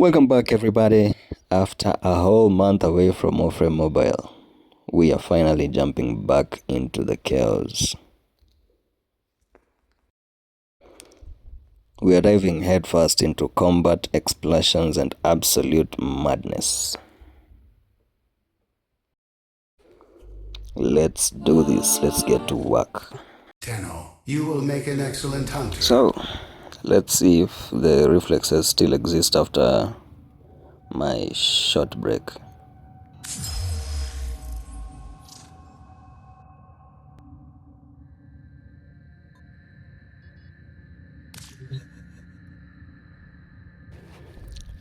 Welcome back, everybody. After a whole month away from Warframe Mobile, we are finally jumping back into the chaos. We are diving headfirst into combat, explosions, and absolute madness. Let's do this. Let's get to work. Tenno, you will make an excellent hunter. So, let's see if the reflexes still exist after my short break.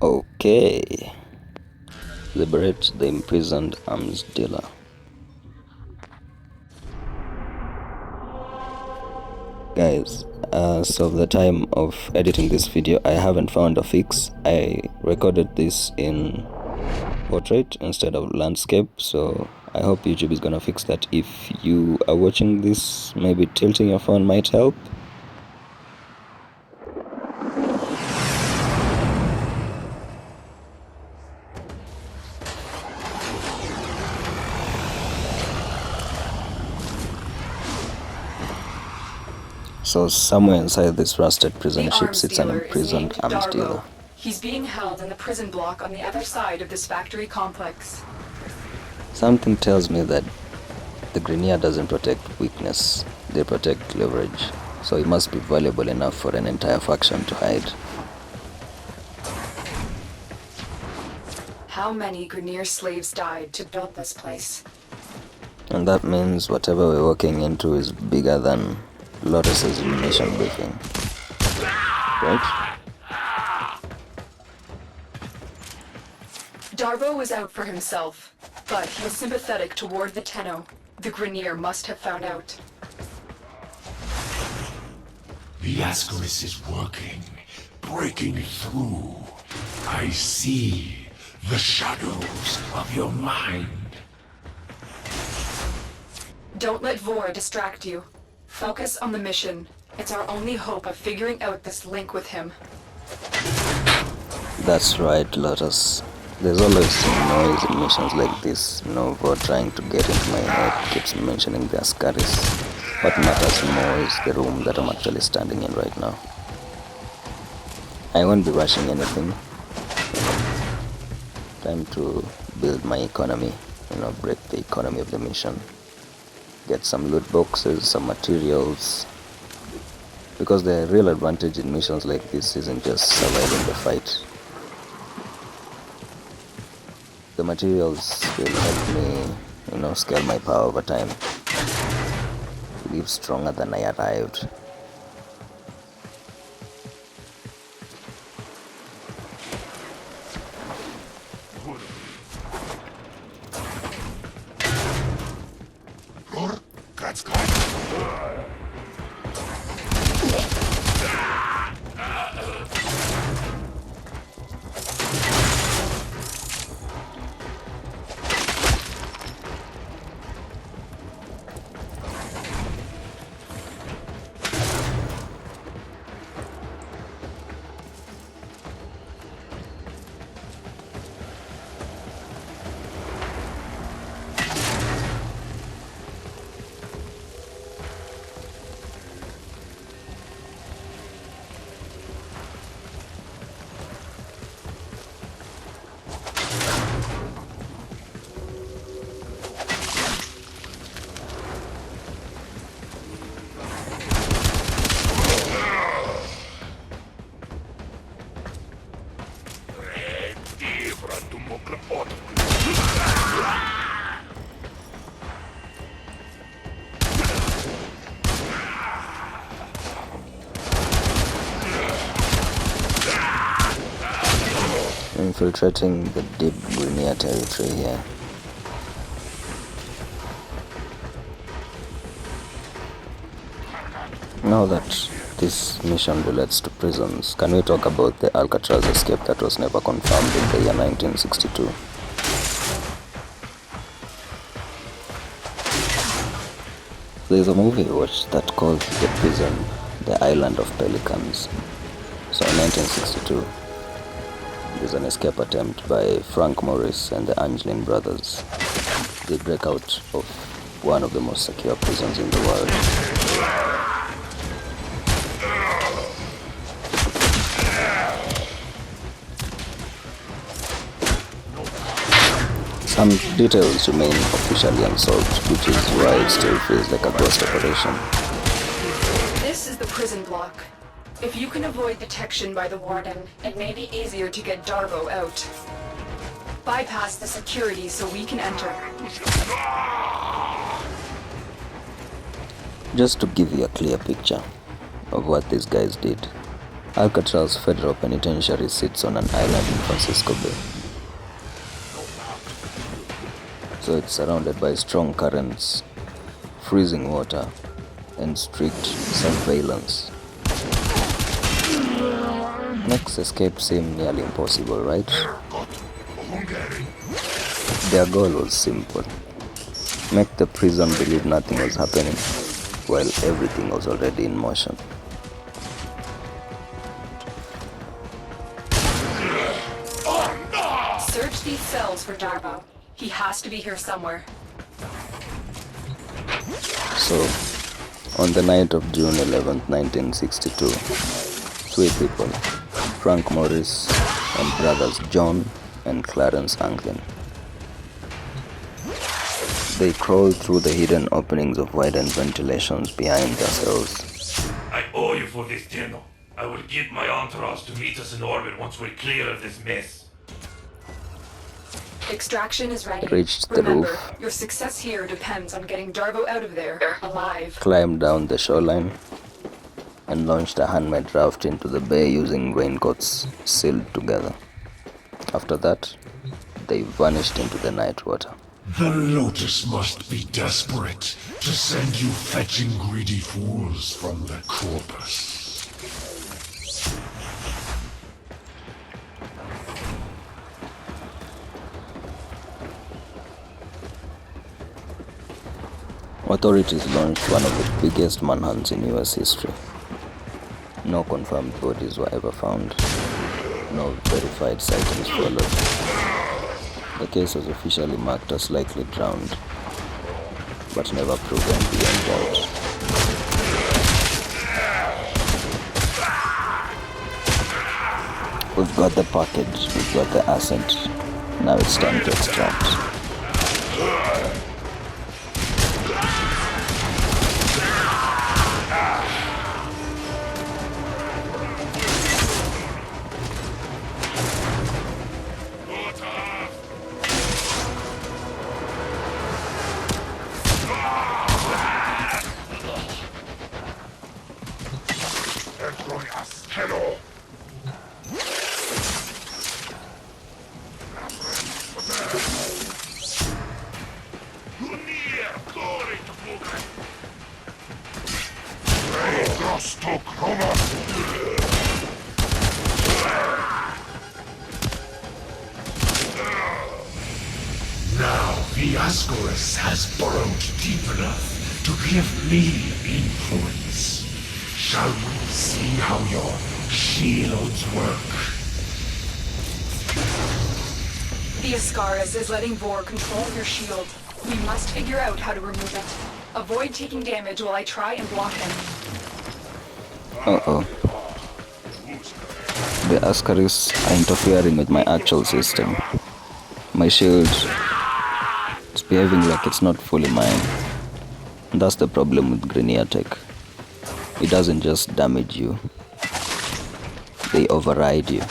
Okay. Liberate the imprisoned arms dealer. Guys, as of the time of editing this video, I haven't found a fix. I recorded this in portrait instead of landscape, so I hope YouTube is gonna fix that. If you are watching this, maybe tilting your phone might help. So somewhere inside this rusted prison ship sits an imprisoned arms dealer. He's being held in the prison block on the other side of this factory complex. Something tells me that the Grineer doesn't protect weakness, they protect leverage. So it must be valuable enough for an entire faction to hide. How many Grineer slaves died to build this place? And that means whatever we're walking into is bigger than Lotus's illumination briefing. Right? Darvo was out for himself, but he was sympathetic toward the Tenno. The Grineer must have found out. The Ascaris is working, breaking through. I see the shadows of your mind. Don't let Vor distract you. Focus on the mission. It's our only hope of figuring out this link with him. That's right, Lotus. There's always some noise in missions like this. Vor trying to get into my head keeps mentioning the Ascaris. What matters more is the room that I'm actually standing in right now. I won't be rushing anything. Time to build my economy, break the economy of the mission. Get some loot boxes, some materials. Because the real advantage in missions like this isn't just surviving the fight. The materials will help me, scale my power over time. Leave stronger than I arrived. Infiltrating the deep Grineer territory here. Now that this mission relates to prisons, can we talk about the Alcatraz escape that was never confirmed in the year 1962? There's a movie I watched that called The Prison, The Island of Pelicans. So in 1962, is an escape attempt by Frank Morris and the Angeline brothers. They break out of one of the most secure prisons in the world. Some details remain officially unsolved, which is why it still feels like a ghost operation. This is the prison block. If you can avoid detection by the warden, it may be easier to get Darvo out. Bypass the security so we can enter. Just to give you a clear picture of what these guys did, Alcatraz Federal Penitentiary sits on an island in Francisco Bay. So it's surrounded by strong currents, freezing water, and strict surveillance. Makes escape seem nearly impossible, right? Their goal was simple: make the prison believe nothing was happening, while everything was already in motion. Search these cells for Darvo. He has to be here somewhere. So, on the night of June 11th, 1962, three people, Frank Morris and brothers John and Clarence Anglin, they crawled through the hidden openings of widened ventilations behind their cells. I owe you for this, Tino. I will get my entourage to meet us in orbit once we're clear of this mess. Extraction is ready. Reached the Remember, roof. your success here depends on getting Darvo out of there alive. Climbed down the shoreline and launched a handmade raft into the bay using raincoats sealed together. After that, they vanished into the night water. The Lotus must be desperate to send you fetching greedy fools from the corpus. Authorities launched one of the biggest manhunts in US history. No confirmed bodies were ever found. No verified sightings followed. The case was officially marked as likely drowned, but never proven beyond doubt. We've got the package, we've got the asset. Now it's time to extract. Hello. Now the Ascaris has burrowed deep enough to give me influence. Shall we see how your shields work? The Ascaris is letting Vor control your shield. We must figure out how to remove it. Avoid taking damage while I try and block him. Uh-oh. The Ascaris are interfering with my actual system. My shield is behaving like it's not fully mine. That's the problem with Grineer tech. It doesn't just damage you, they override you.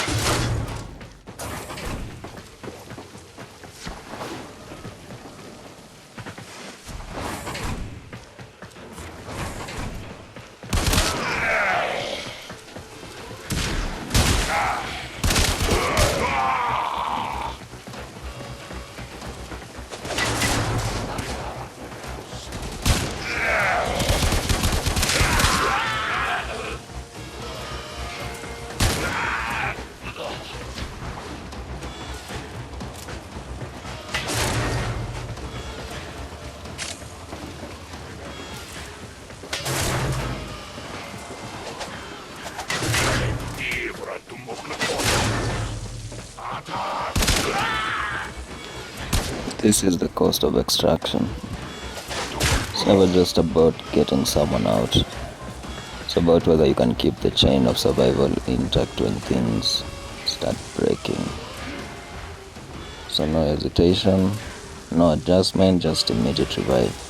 This is the cost of extraction. It's never just about getting someone out. It's about whether you can keep the chain of survival intact when things start breaking. So no hesitation, no adjustment, just immediate revive.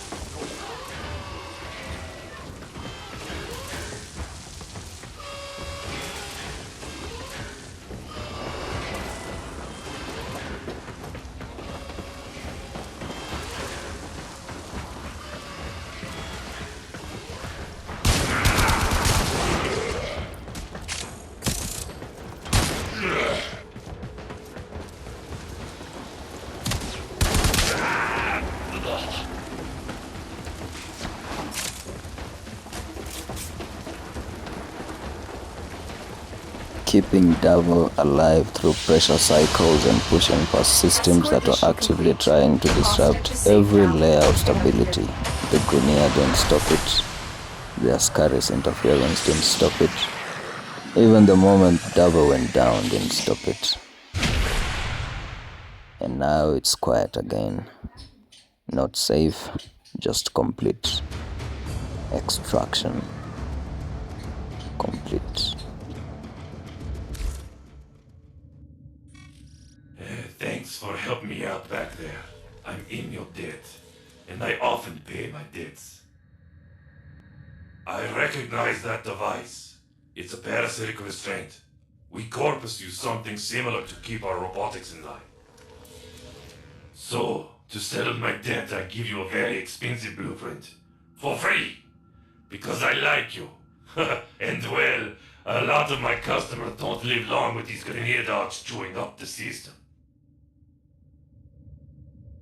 Keeping Davo alive through pressure cycles and pushing past systems that are actively trying to disrupt every layer of stability. The Grineer didn't stop it. The Ascaris interference didn't stop it. Even the moment Davo went down didn't stop it. And now it's quiet again. Not safe, just complete. Extraction. Complete. Thanks for helping me out back there. I'm in your debt, and I often pay my debts. I recognize that device. It's a parasitic restraint. We Corpus use something similar to keep our robotics in line. So, to settle my debt, I give you a very expensive blueprint. For free! Because I like you. And well, a lot of my customers don't live long with these Grineer dogs chewing up the system.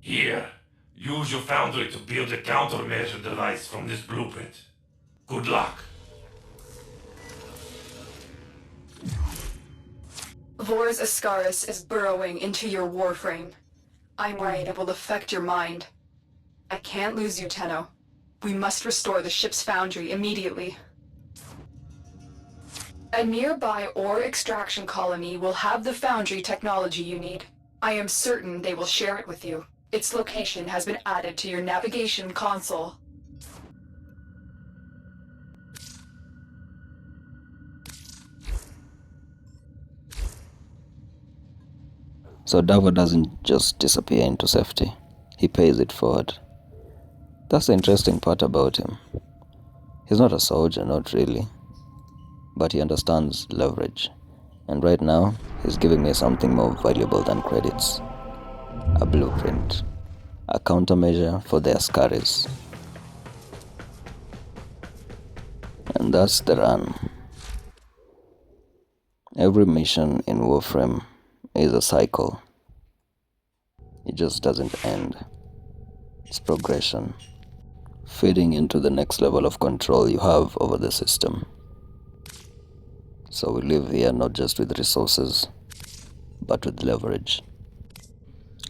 Here, use your foundry to build a countermeasure device from this blueprint. Good luck. Vor's Ascaris is burrowing into your Warframe. I'm worried it will affect your mind. I can't lose you, Tenno. We must restore the ship's foundry immediately. A nearby ore extraction colony will have the foundry technology you need. I am certain they will share it with you. Its location has been added to your navigation console. So Davo doesn't just disappear into safety. He pays it forward. That's the interesting part about him. He's not a soldier, not really. But he understands leverage. And right now, he's giving me something more valuable than credits. A blueprint. A countermeasure for the Ascaris. And that's the run. Every mission in Warframe is a cycle. It just doesn't end. It's progression. Feeding into the next level of control you have over the system. So we live here not just with resources, but with leverage.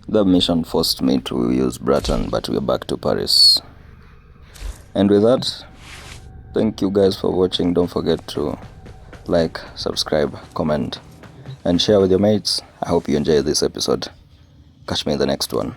That mission forced me to use Breton, but we're back to Paris. And with that, thank you guys for watching. Don't forget to like, subscribe, comment, and share with your mates. I hope you enjoyed this episode. Catch me in the next one.